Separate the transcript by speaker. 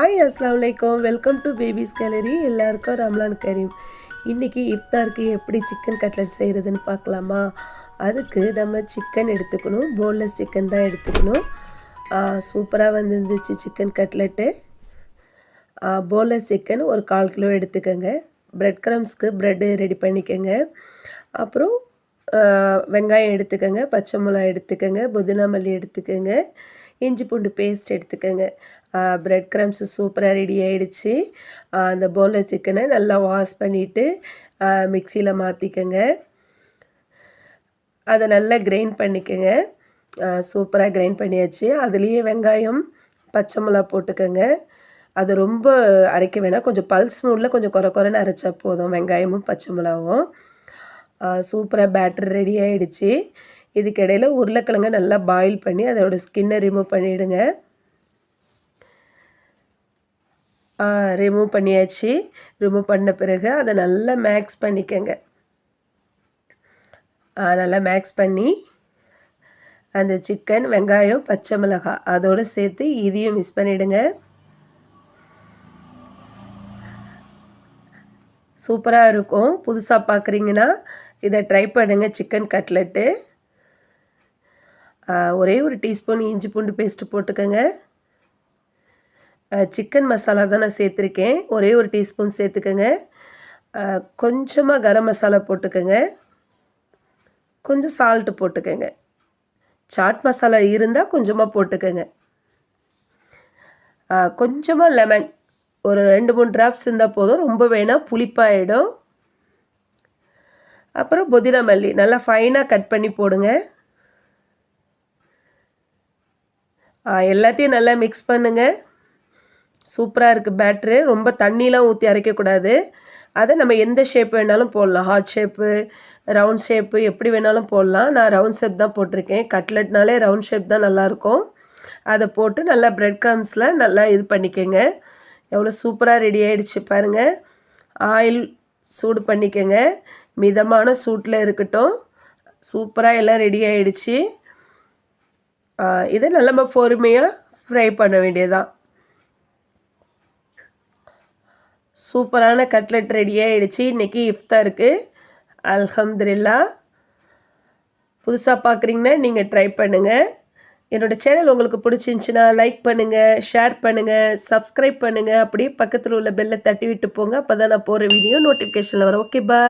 Speaker 1: Hi அஸ்ஸலாமு அலைக்கும். Welcome to baby's gallery. எல்லாருக்கும் ரம்லான் கரீம். இன்றைக்கி இஃப்தாருக்கு எப்படி சிக்கன் கட்லெட் செய்கிறதுன்னு பார்க்கலாமா? அதுக்கு நம்ம சிக்கன் எடுத்துக்கணும். போன்லெஸ் சிக்கன் தான் எடுத்துக்கணும். சூப்பராக வந்துருந்துச்சு சிக்கன் கட்லெட்டு. போன்லெஸ் சிக்கன் ஒரு 1/4 கிலோ எடுத்துக்கோங்க. ப்ரெட் க்ரம்ஸ்க்கு ப்ரெட்டு ரெடி பண்ணிக்கோங்க. அப்புறம் வெங்காயம் எடுத்துக்கோங்க, பச்சை மிளகாய் எடுத்துக்கோங்க, புதினா மல்லி எடுத்துக்கோங்க, இஞ்சி பூண்டு பேஸ்ட் எடுத்துக்கோங்க. ப்ரெட் க்ரம்ஸு சூப்பராக ரெடி ஆகிடுச்சு. அந்த போன்லெஸ் சிக்கனை நல்லா வாஷ் பண்ணிவிட்டு மிக்சியில் மாற்றிக்கோங்க. அதை நல்லா கிரைண்ட் பண்ணிக்கோங்க. சூப்பராக கிரைண்ட் பண்ணியாச்சு. அதுலேயே வெங்காயம் பச்சை மிளகா போட்டுக்கோங்க. அது ரொம்ப அரைக்க வேணாம், கொஞ்சம் பல்ஸ் மூடில் கொஞ்சம் குறைன்னு அரைச்சா போதும். வெங்காயமும் பச்சை மிளகாவும் சூப்பராக பேட்டர் ரெடி ஆகிடுச்சு. இதுக்கிடையில் உருளைக்கிழங்க நல்லா பாயில் பண்ணி அதோட ஸ்கின்னை ரிமூவ் பண்ணிவிடுங்க. ரிமூவ் பண்ணியாச்சு. ரிமூவ் பண்ண பிறகு அதை நல்லா மேக்ஸ் பண்ணிக்கோங்க. நல்லா மேக்ஸ் பண்ணி அந்த சிக்கன், வெங்காயம், பச்சை மிளகாய் அதோடு சேர்த்து இதையும் மிக்ஸ் பண்ணிவிடுங்க. சூப்பராக இருக்கும். புதுசாக பார்க்குறீங்கன்னா இதை ட்ரை பண்ணுங்கள். சிக்கன் கட்லெட்டு ஒரே ஒரு டீஸ்பூன் இஞ்சி பூண்டு பேஸ்ட்டு போட்டுக்கோங்க. சிக்கன் மசாலா தான் நான் சேர்த்துருக்கேன். ஒரே ஒரு டீஸ்பூன் சேர்த்துக்கோங்க. கொஞ்சமாக கரம் மசாலா போட்டுக்கோங்க. கொஞ்சம் சால்ட்டு போட்டுக்கோங்க. சாட் மசாலா இருந்தால் கொஞ்சமாக போட்டுக்கோங்க. கொஞ்சமாக லெமன் ஒரு 2-3 ட்ராப்ஸ் இருந்தால் போதும், ரொம்ப வேணால் புளிப்பாயிடும். அப்புறம் புதினா மல்லி நல்லா ஃபைனாக கட் பண்ணி போடுங்க. எல்லாத்தையும் நல்லா மிக்ஸ் பண்ணுங்கள். சூப்பராக இருக்குது பேட்ரு. ரொம்ப தண்ணிலாம் ஊற்றி அரைக்கக்கூடாது. அதை நம்ம எந்த ஷேப் வேணாலும் போடலாம். ஹார்ட் ஷேப்பு, ரவுண்ட் ஷேப்பு எப்படி வேணாலும் போடலாம். நான் ரவுண்ட் ஷேப் தான் போட்டிருக்கேன். கட்லெட்னாலே ரவுண்ட் ஷேப் தான் நல்லாயிருக்கும். அதை போட்டு நல்லா ப்ரெட் க்ரம்ஸில் நல்லா இது பண்ணிக்கோங்க. எவ்வளோ சூப்பராக ரெடி ஆகிடுச்சு பாருங்கள். ஆயில் சூடு பண்ணிக்கோங்க. மிதமான சூட்டில் இருக்கட்டும். சூப்பராக எல்லாம் ரெடி ஆகிடுச்சு. இதை நல்லா பொறுமையாக ஃப்ரை பண்ண வேண்டியதுதான். சூப்பரான கட்லெட் ரெடி ஆகிடுச்சு. இன்றைக்கி இஃப்தாருக்கு. அல்ஹம்துலில்லாஹ். புதுசாக பார்க்குறீங்கன்னா நீங்கள் ட்ரை பண்ணுங்கள். என்னோடய சேனல் உங்களுக்கு பிடிச்சிருந்துச்சின்னா லைக் பண்ணுங்கள், ஷேர் பண்ணுங்கள், சப்ஸ்கிரைப் பண்ணுங்கள். அப்படியே பக்கத்தில் உள்ள பெல்லை தட்டி விட்டு போங்க. அப்போ தான் நான் போகிற வீடியோ நோட்டிஃபிகேஷனில் வரும். ஓகே, பாய்.